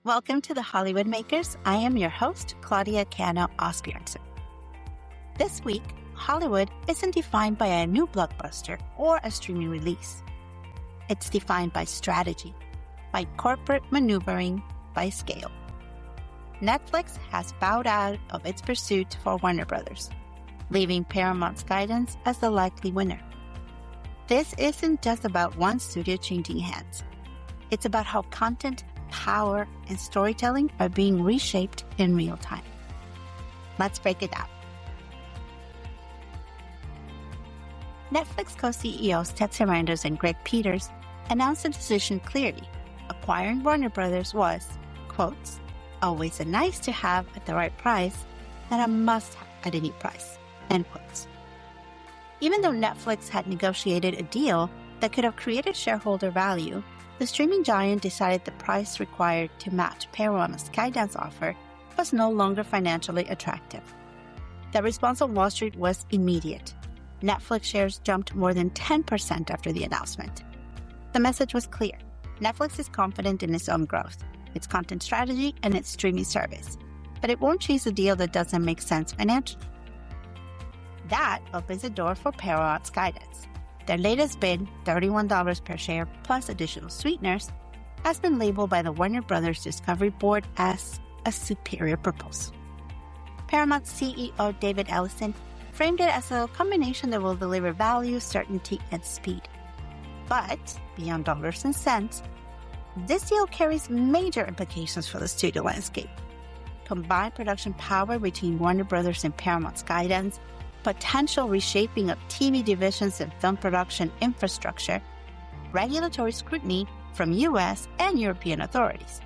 Welcome to the Hollywood Makers. I am your host, Claudia Cano-Asbjornsen. This week, Hollywood isn't defined by a new blockbuster or a streaming release. It's defined by strategy, by corporate maneuvering, by scale. Netflix has bowed out of its pursuit for Warner Brothers, leaving Paramount's guidance as the likely winner. This isn't just about one studio changing hands. It's about how content, power, and storytelling are being reshaped in real time. Let's break it down. Netflix co-CEOs Ted Sarandos and Greg Peters announced the decision clearly. Acquiring Warner Brothers was, quotes, always a nice to have at the right price, and a must have at any price, end quotes. Even though Netflix had negotiated a deal that could have created shareholder value, the streaming giant decided the price required to match Paramount's Skydance offer was no longer financially attractive. The response on Wall Street was immediate. Netflix shares jumped more than 10% after the announcement. The message was clear. Netflix is confident in its own growth, its content strategy, and its streaming service, but it won't chase a deal that doesn't make sense financially. That opens the door for Paramount's Skydance. Their latest bid, $31 per share plus additional sweeteners, has been labeled by the Warner Brothers Discovery Board as a superior proposal. Paramount CEO David Ellison framed it as a combination that will deliver value, certainty, and speed. But, beyond dollars and cents, this deal carries major implications for the studio landscape. Combined production power between Warner Brothers and Paramount's Skydance, potential reshaping of TV divisions and film production infrastructure, regulatory scrutiny from U.S. and European authorities,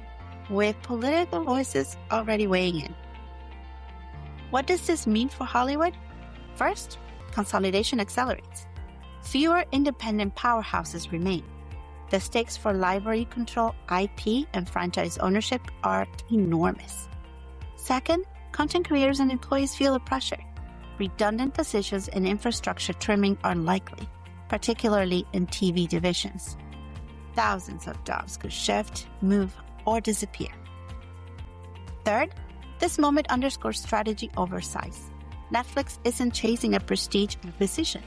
with political voices already weighing in. What does this mean for Hollywood? First, consolidation accelerates. Fewer independent powerhouses remain. The stakes for library control, IP, and franchise ownership are enormous. Second, content creators and employees feel the pressure. Redundant positions and infrastructure trimming are likely, particularly in TV divisions. Thousands of jobs could shift, move, or disappear. Third, this moment underscores strategy over size. Netflix isn't chasing a prestige acquisition.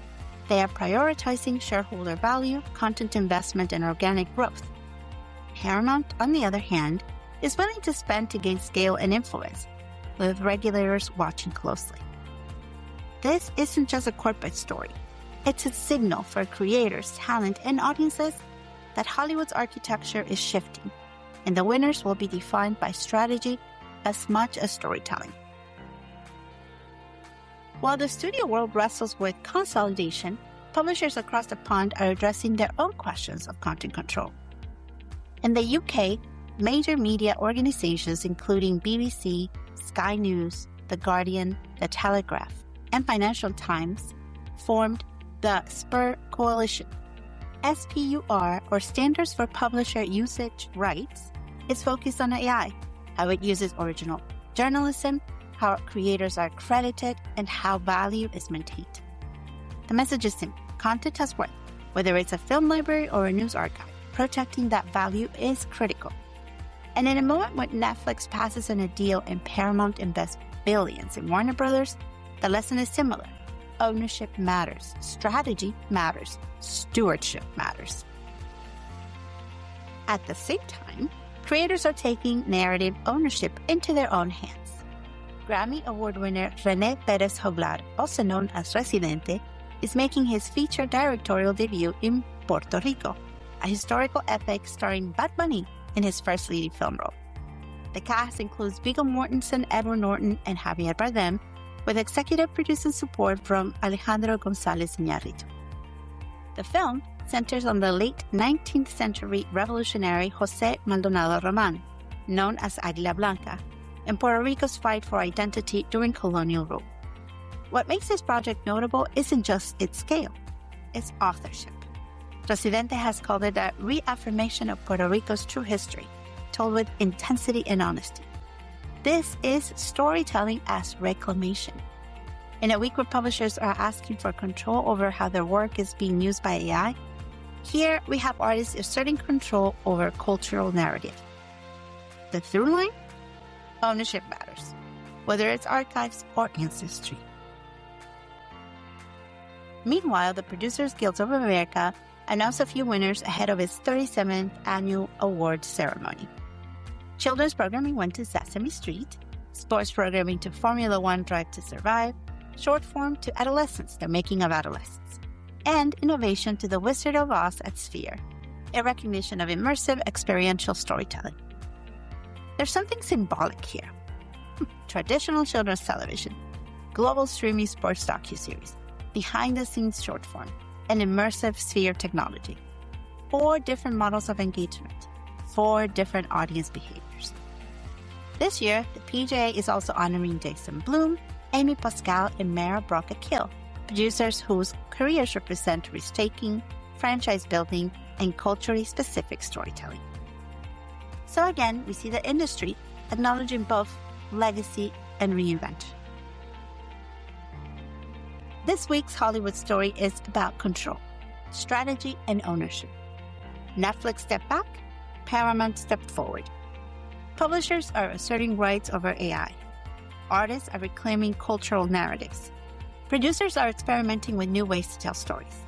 They are prioritizing shareholder value, content investment, and organic growth. Paramount, on the other hand, is willing to spend to gain scale and influence, with regulators watching closely. This isn't just a corporate story. It's a signal for creators, talent, and audiences that Hollywood's architecture is shifting, and the winners will be defined by strategy as much as storytelling. While the studio world wrestles with consolidation, publishers across the pond are addressing their own questions of content control. In the UK, major media organizations including BBC, Sky News, The Guardian, The Telegraph, and Financial Times formed the SPUR Coalition. SPUR, or Standards for Publisher Usage Rights, is focused on AI, how it uses original journalism, how creators are credited, and how value is maintained. The message is simple. Content has worth, whether it's a film library or a news archive. Protecting that value is critical. And in a moment when Netflix passes on a deal and Paramount invests billions in Warner Brothers, the lesson is similar. Ownership matters. Strategy matters. Stewardship matters. At the same time, creators are taking narrative ownership into their own hands. Grammy Award winner René Pérez Joglar, also known as Residente, is making his feature directorial debut in Puerto Rico, a historical epic starring Bad Bunny in his first leading film role. The cast includes Viggo Mortensen, Edward Norton, and Javier Bardem, with executive producer support from Alejandro González Iñárritu. The film centers on the late 19th century revolutionary José Maldonado Román, known as Águila Blanca, and Puerto Rico's fight for identity during colonial rule. What makes this project notable isn't just its scale, its authorship. Residente has called it a reaffirmation of Puerto Rico's true history, told with intensity and honesty. This is storytelling as reclamation. In a week where publishers are asking for control over how their work is being used by AI, here we have artists asserting control over cultural narrative. The through line? Ownership matters, whether it's archives or ancestry. Meanwhile, the Producers Guild of America announced a few winners ahead of its 37th annual award ceremony. Children's programming went to Sesame Street, sports programming to Formula One Drive to Survive, short form to Adolescence, The Making of Adolescence, and innovation to The Wizard of Oz at Sphere, a recognition of immersive experiential storytelling. There's something symbolic here. Traditional children's television, global streaming sports docuseries, behind-the-scenes short form, and immersive Sphere technology. 4 different models of engagement, 4 different audience behaviors. This year, the PGA is also honoring Jason Blum, Amy Pascal, and Mara Brock-Akil, producers whose careers represent risk-taking, franchise building, and culturally specific storytelling. So again, we see the industry acknowledging both legacy and reinvention. This week's Hollywood story is about control, strategy, and ownership. Netflix stepped back, Paramount stepped forward. Publishers are asserting rights over AI. Artists are reclaiming cultural narratives. Producers are experimenting with new ways to tell stories.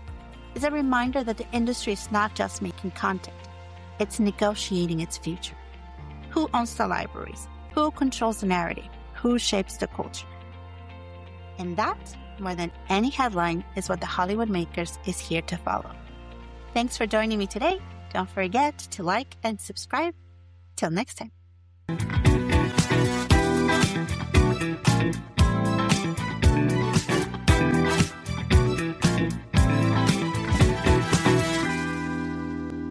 It's a reminder that the industry is not just making content, it's negotiating its future. Who owns the libraries? Who controls the narrative? Who shapes the culture? And that, more than any headline, is what the Hollywood Makers is here to follow. Thanks for joining me today. Don't forget to like and subscribe. Till next time.